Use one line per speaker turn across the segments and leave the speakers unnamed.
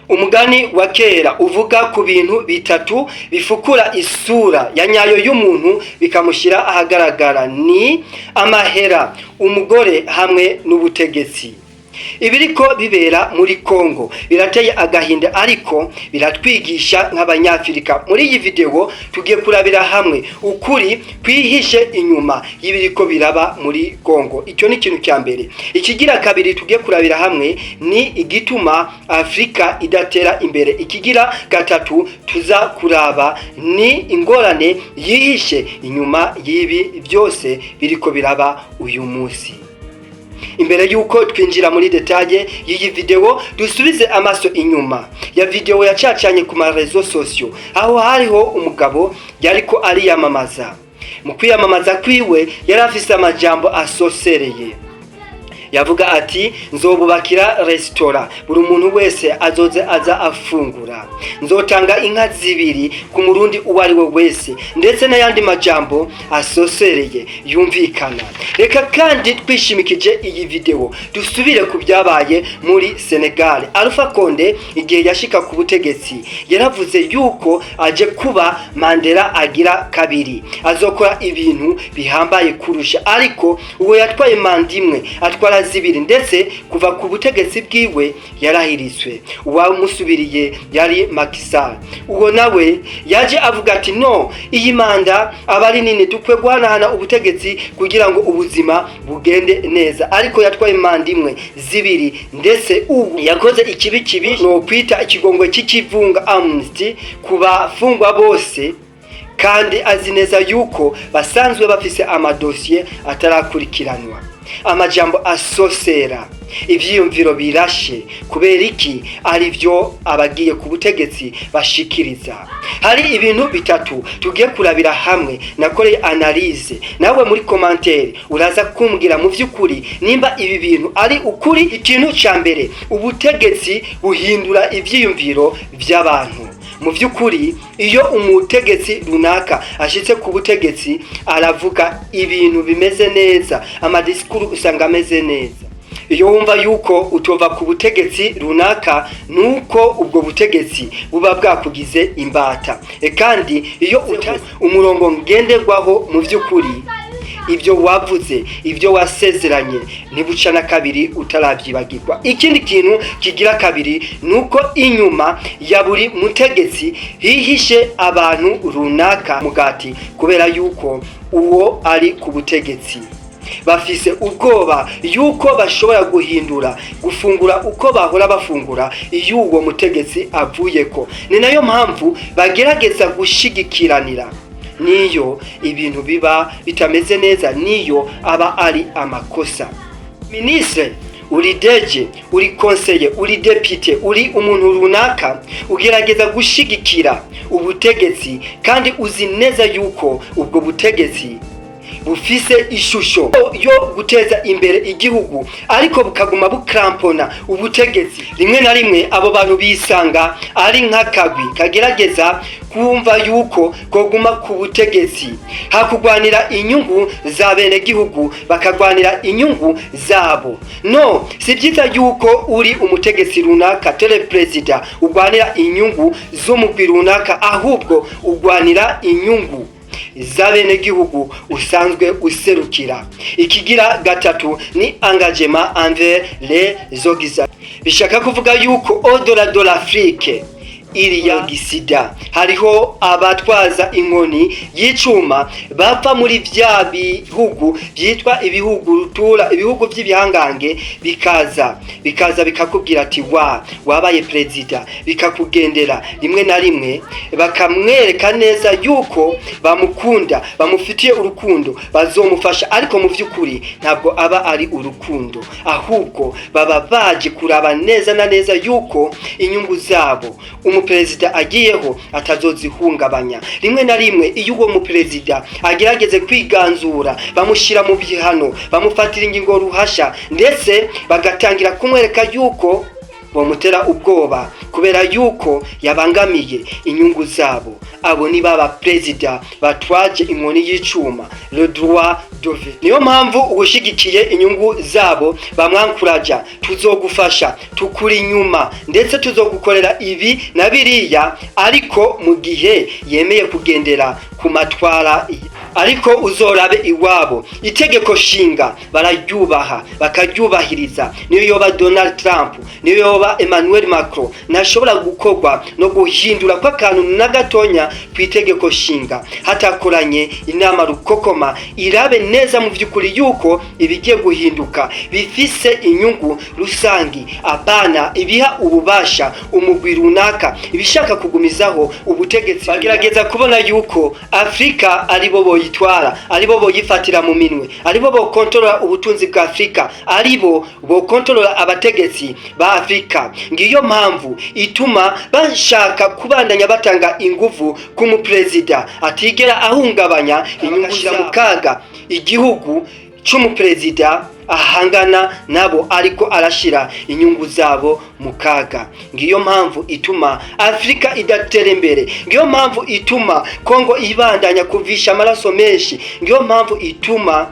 Umugani wa kera uvuga ku bintu bitatu bifukura isura ya nyayo y'umuntu bikamushyira ahagaragara: ni amahera, umugore hamwe n'ubutegetsi. Ibiriko bibera muri Kongo birateye agahinda, ariko biratwigisha nk'abanyafrika. Muri iyi video tugiye kurabira hamwe ukuri kwihishe inyuma y'ibiriko biraba muri Kongo. Icyo ni ikintu cya mbere. Ikigira kabiri tugiye kurabira hamwe ni igituma Afrika idatera imbere. Ikigira gatatu tuza kuraba ni ingorane yihishe inyuma y'ibi byose biriko biraba uyu munsi. Imbere yuko twinjira muri detaye y'iyi video, dusubize amaso inyuma ya video yacacanye ku marezo sosio, aho hariho umugabo yariko ariyamamaza. Mu kwiyamamaza kwiwe yari afise amajambo asosereye. Yavuga ati: nzobubakira restaurant, buri muntu wese azoze aza afungura. Nzotanga inka zibiri ku murundi uwo ari we wese, ndetse n'ayandi majambo asosereye yumvikana. Reka kandi twishimikije iyi video dusubire ku byabaye muri Senegal. Alpha Condé igihe yashika ku butegetsi yaravuze yuko aje kuba Mandela agira kabiri, azokora ibintu bihambaye kurusha, ariko uwo yatwaye manda imwe atwara zibiri, ndetse kuva ku butegetsi bwiwe yarahiriswe. Uwamusubiriye yari Macky Sall. Uwo nawe yaje avuga ati: no, iyi manda abari nini, dukwe guhanahana ubutegetsi kugira ngo ubuzima bugende neza. Ariko yatwaye manda imwe zibiri, ndetse ubu yakoze ikibi no kwita ikigongwe cy'ikivunga amnesty kuba fungwa bose, kandi azi neza yuko basanzwe bafise amadosiye atarakurikiranwa. Amajambo asosera, ivyiyumviro birashe. Kubera iki? Ari byo abagiye ku butegetsi bashikiriza. Hari ibintu bitatu tugiye kurabira hamwe, nakoreye analyse. Nawe muri commentaire uraza kumbwira mu vy'ukuri nimba ibi bintu ari ukuri. Ikintu ca mbere, ubutegetsi buhindura ivyiyumviro by'abantu. Mu vy'ukuri iyo umutegetsi runaka ashitse ku butegetsi aravuga ibintu bimeze neza, amadisikuru usanga ameze neza. Iyo wumva yuko utova ku butegetsi runaka, nuko ubwo butegetsi buba bwakugize imbata. Kandi iyo umurongo ngenderwaho mu vy'ukuri, ibyo wavuze, ibyo wasezeranye ntibucana kabiri utarabyibagirwa. Ikindi kintu kigira kabiri nuko inyuma ya buri mutegetsi hihishe abantu runaka mugati, kubera yuko uwo ari ku butegetsi bafise ubwoba yuko bashobora guhindura gufungura uko bahora bafungura iyo uwo mutegetsi avuyeko. Ni nayo mpamvu bagerageza gushigikiranira. Niyo ibintu biba bitameze neza, niyo aba ari amakosa. Ministre, uri deje, uri conseiller, uri député, uri umuntu runaka, ugerageza gushigikira ubutegetsi kandi uzi neza yuko ubwo butegetsi bufise ishusho yo guteza imbere igihugu, ariko bukaguma bukrampona ubutegetsi. Rimwe na rimwe abo bantu bisanga ari nk'akagwi kagerageza kumva yuko koguma ku butegetsi hakugwanira inyungu za bene gihugu, bakagwanira inyungu zabo. No, si byiza yuko uri umutegetsi runaka, tele president, ugwanira inyungu z'umugwi runaka, ahubwo ugwanira inyungu za bene gihugu usanzwe userukira. Ikigira gatatu ni engagement envers les organisations. Bishaka kuvuga yuko au-delà de l'Afrique iriya gisida hariho abatwaza inkoni y'icuma bapfa muri vya bihugu byitwa ibihugu rutura, ibihugu by'ibihangange, bikaza bikakubwira ati wabaye president, bikakugendera rimwe na rimwe, bakamwereka neza yuko bamukunda, bamufitiye urukundo, bazomufasha. Ariko mu vy'ukuri ntabwo aba ari urukundo, ahubwo baba baje kuraba neza na neza yuko inyungu zabo umuperezida agiyeho atazozihungabanya. Rimwe na rimwe iyo uwo muperezida agerageze kwiganzura, bamushira mu bihano, bamufatira ingingo ruhasha, ndetse bagatangira kumwereka yuko bomutera ubwoba kubera yuko yabangamiye inyungu zabo. Abo ni baba president batwaje inkoni y'icuma, le droit de veto. Niyo mpamvu ubushigikiye inyungu zabo bamwankuraja, tuzogufasha, tukuri inyuma, ndetse tuzogukorera ibi na biriya, ariko mu gihe yemeye kugendera ku matwara. Ariko uzorabe iwabo itegeko shinga bararyubaha bakaryubahiriza. Niyo yoba Donald Trump, niyo yoba Emmanuel Macron, ntashobora gukorwa no guhindura kwa kantu na gatonya ku itegeko shinga hatakoranye inama rukokoma irabe neza mu vy'ukuri yuko ibigiye guhinduka bifise inyungu rusangi, abana ibiha ububasha umugwi runaka ibishaka kugumizaho ubutegetsi. Bagerageza kubona yuko Afrika aribo boyitwara, aribo boyifatira mu minwe, aribo bo kontrola ubutunzi bwa Afrika, aribo bo kontrola abategetsi ba Afrika. Ngiyo mpamvu ituma bashaka kubandanya batanga inguvu ku muperezida atigera ahungabanya inyungu mu kaga igihugu c'umuperezida ahangana nabo, ariko arashira inyungu zabo mu kaga. Ngiyo mpamvu ituma Afrika idatera imbere, ngiyo mpamvu ituma Kongo ibandanya kuvisha amaraso menshi, ngiyo mpamvu ituma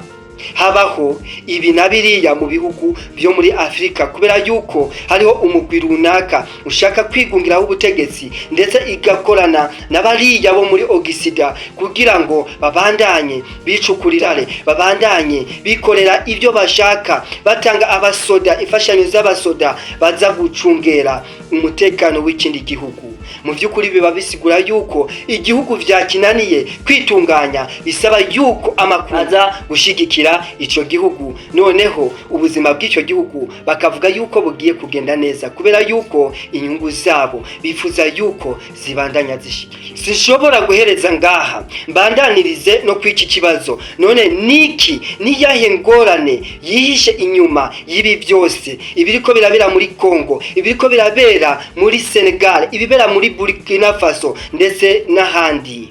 habaho ibi na biriya mu bihugu byo muri Afrika, kubera yuko hariho umugwi runaka ushaka kwigungiraho ubutegetsi ndetse igakorana n'abariya bo muri Ogisida kugira ngo babandanye bicukurirare, babandanye bikorera ibyo bashaka, batanga abasoda, imfashanyo z'abasoda baza gucungera umutekano w'ikindi gihugu. Mu by'ukuri biba bisigura yuko igihugu vyakinaniye kwitunganya, bisaba yuko amakuru aza gushigikira ico gihugu, noneho ubuzima bw'icyo gihugu bakavuga yuko bugiye kugenda neza, kubera yuko inyungu zabo bifuza yuko zibandanya zishigikira. Sinshobora guhereza ngaha mbandanirize no kw'iki kibazo. None niki niyahe ngorane yihishe inyuma y'ibi byose, ibiriko birabera muri Kongo, ibiriko birabera muri Senegal, ibibera muri Burkina Faso ndetse n'ahandi?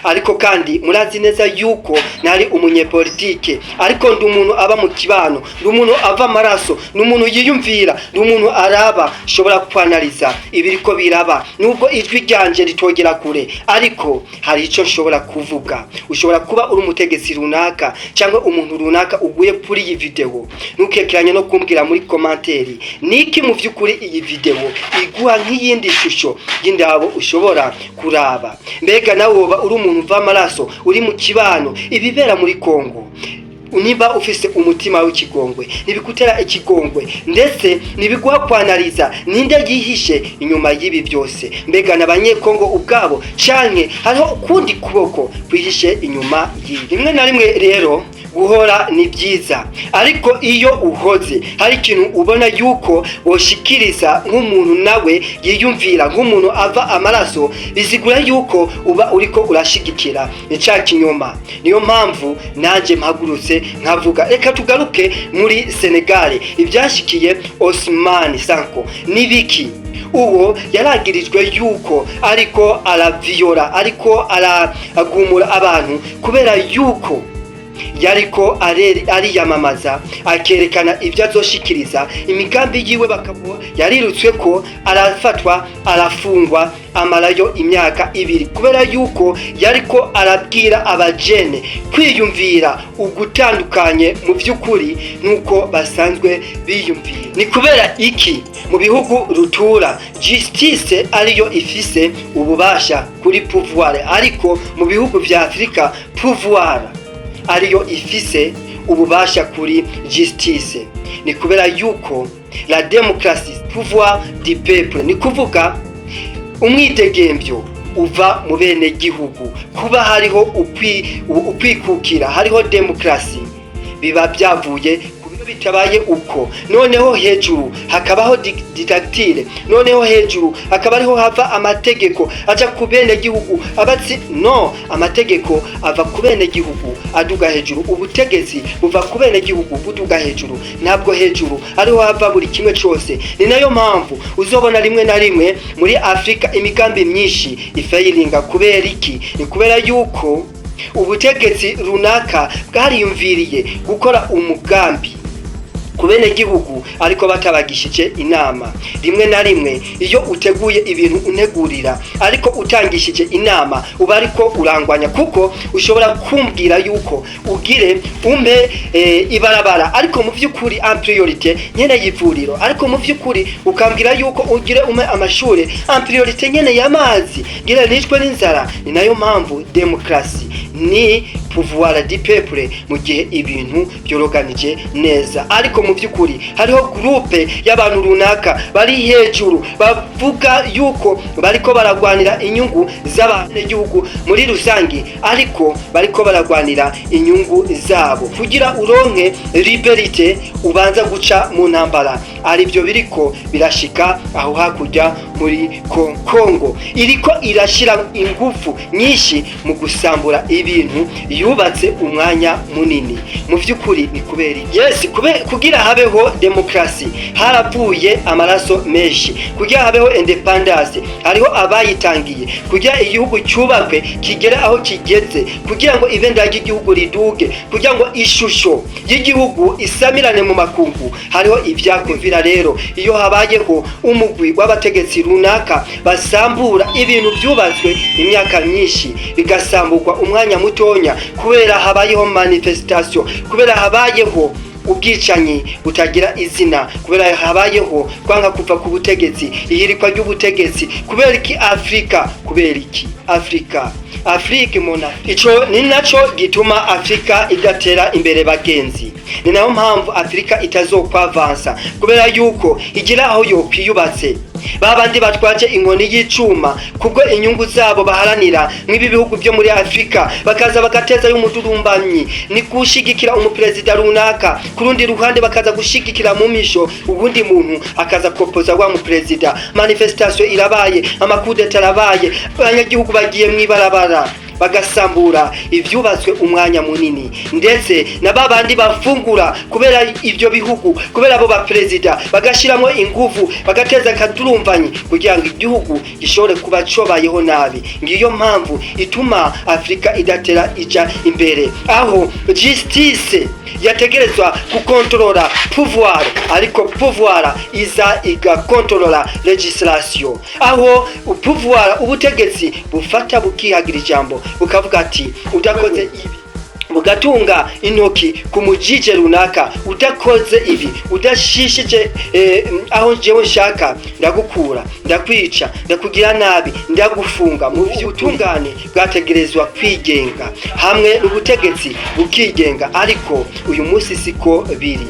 Ariko kandi murazi neza yuko nari umunyepolitike, ariko ndi umuntu aba mu kibano, ndi umuntu ava amaraso, ndi umuntu yiyumvira, ndi umuntu araba, shobora kwanaliza ibiriko biraba nubwo ijwi ryanje ritogera kure, ariko hari ico nshobora kuvuga. Ushobora kuba uri umutegetsi runaka cyangwa umuntu runaka uguye kuri iyi video, ntukekeranye no kumbwira muri komanteri niki mu vy'ukuri iyi video iguha nk'iyindi shusho y'indabo ushobora kuraba. Mbega nawe woba uri umuntu uva amaraso, uri mu kibano ibibera muri Kongo, niba ufise umutima w'ikigongwe, nibikutera ikigongwe ndetse nibiguha kwanaliza ninde yihishe inyuma y'ibi byose? Mbega n'abanyekongo ubwabo canke hariho kundi kuboko kwihishe inyuma y'ibi? Rimwe na rimwe rero guhora ni byiza, ariko iyo uhoze hari ikintu ubona yuko woshikiriza nk'umuntu nawe yiyumvira, nk'umuntu ava amaraso, bisigura yuko uba uriko urashigikira ica kinyoma. Niyo mpamvu nanje mpagurutse nkavuga reka tugaruke muri Senegal, ibyashikiye Ousmane Sonko nibiki. Uwo yaragirijwe yuko ariko araviola, ariko aragumura abantu kubera yuko yariko ariyamamaza akerekana ibyo azoshikiriza imigambi yiwe, bakabo yarirutswe ko arafatwa arafungwa amarayo imyaka 2 kubera yuko yariko arabwira abajene kwiyumvira ugutandukanye mu by'ukuri nuko basanzwe biyumvira. Ni kubera iki mu bihugu rutura justice ariyo ifise ububasha kuri pouvoir, ariko mu bihugu vya Afrika pouvoir ariyo ifise ububasha kuri justice? Ni kubera yuko la démocratie, pouvoir du peuple, ni kuvuga umwidegemvyo uva mu bene gihugu. Kuba hariho ukwikukira, hariho demokrasi, biba byavuye bitabaye uko. Noneho hejuru hakabaho dictature, noneho hejuru hakaba ariho hava amategeko aja ku bene gihugu abatsi. No, amategeko ava ku bene gihugu aduga hejuru, ubutegetsi buva ku bene gihugu buduga hejuru, ntabwo hejuru ariho hava buri kimwe cyose. Ni nayo mpamvu uzobona rimwe na rimwe muri Afrika imigambi myinshi ifailinga. Kubera iki? Ni kubera yuko ubutegetsi runaka bwariyumviriye gukora umugambi ku bene gihugu ariko batabagishije inama. Rimwe na rimwe iyo uteguye ibintu untegurira ariko utangishije inama uba ariko urangwanya, kuko ushobora kumbwira yuko ugire umpe ibarabara ariko mu vy'ukuri en priorité nyene y'ivuriro, ariko mu vy'ukuri ukambwira yuko ugire umpe amashuri en priorité nyene y'amazi, ngira nishwe n'inzara. Ni nayo mpamvu demokrasi ni pouvoir du peuple mu gihe ibintu byoroganije neza. Ariko mu vy'ukuri hariho groupe y'abantu runaka bari hejuru bavuga yuko bariko baragwanira inyungu z'abanyagihugu muri rusangi, ariko bariko baragwanira inyungu zabo. Kugira uronke liberté ubanza guca mu ntambara, ari byo biriko birashika aho hakurya muri Kongo. Iriko irashira ingufu nyinshi mu gusambura ibintu yubatse umwanya munini. Mu vy'ukuri ni kubera kugira habeho demokrasi haravuye amaraso menshi, kugira habeho independence hariho abayitangiye, kugira igihugu cyubakwe kigere aho kigeze, kugira ngo ibendera ry'igihugu riduge, kugira ngo ishusho y'igihugu isamirane mu makungu, hariho ivyakumvira. Rero iyo habayeho umugwi w'abategetsi runaka basambura ibintu byubatswe imyaka myinshi bigasamburwa umwanya mutonya, kubera habayeho manifestation, kubera habayeho ubwicanyi butagira izina, kubera habayeho kwanga kuva ku butegetsi, ihirikwa ry'ubutegetsi. Kubera iki Afrika? Kubera iki Afrika mona, ico ni naco gituma Afrika idatera imbere bagenzi. Ni nayo mpamvu Afrika itazokwavansa, kubera yuko igira aho yokwiyubatse. Babandi batwaje inkoni y'icuma kubwo inyungu zabo baharanira nk'ibi bihugu byo muri Afrika, bakaza bagateza y'umudurumbanyi ni gushigikira umuperezida runaka, kurundi ruhande bakaza gushigikira mu misho ubundi muntu akaza propoza wa muperezida. Manifestation irabaye, amakudeta arabaye, abanyagihugu bagiye mwibarabara bagasambura ivyubatswe umwanya munini, ndetse na babandi bafungura kubera ivyo bihugu, kubera abo ba president bagashiramo ingufu bagateza kadurumvanyi kugira ngo igihugu gishobore kuba cobayeho nabi. Ngiyo mpamvu ituma Afrika idatera ija imbere, aho justice yategerezwa kukontrola pouvoir, ariko pouvoir iza igakontrola legislation, aho pouvoir ubutegetsi bufata bukihagira ijambo bukavuga ati udakoze ibi, bugatunga intoki ku mujije runaka, udakoze ibi, udashishije aho jewe nshaka ndagukura, ndakwica, ndakugira nabi, ndagufunga. Mu by'ubutungane bwategerezwa kwigenga hamwe n'ubutegetsi bukigenga, ariko uyu munsi siko biri.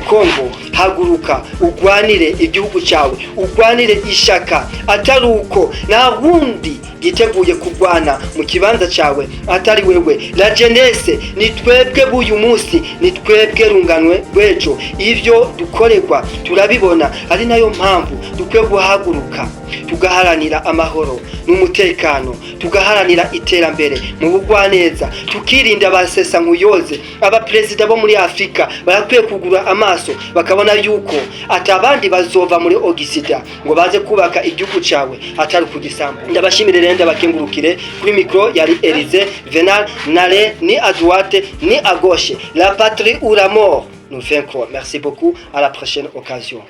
Kongo, haguruka ugwanire igihugu cyawe, ugwanire ishaka, ataruko na wundi giteguye kugwana mu kibanza cyawe atari wewe. La jeunesse ni twebwe b'uyu munsi, ni twebwe runganwe rwejo. Ivyo dukorerwa turabibona, ari nayo mpamvu dukwiye guhaguruka tugaharanira amahoro n'umutekano, tugaharanira iterambere mu bugwaneza, tukirinda basesa nkuyoze. Abaperezida bo muri Afrika barakwiye kugura amaso bakabona yuko atabandi bazova muri Ogisida ngo baze kubaka igihugu cyawe atari kugisamba. Ndabashimire rero, ndabakengurukire. Kuri micro yari Elize Venal Nale, ni à droite ni à gauche, la patrie ou la mort. Nous vaincrons. Merci beaucoup, à la prochaine occasion.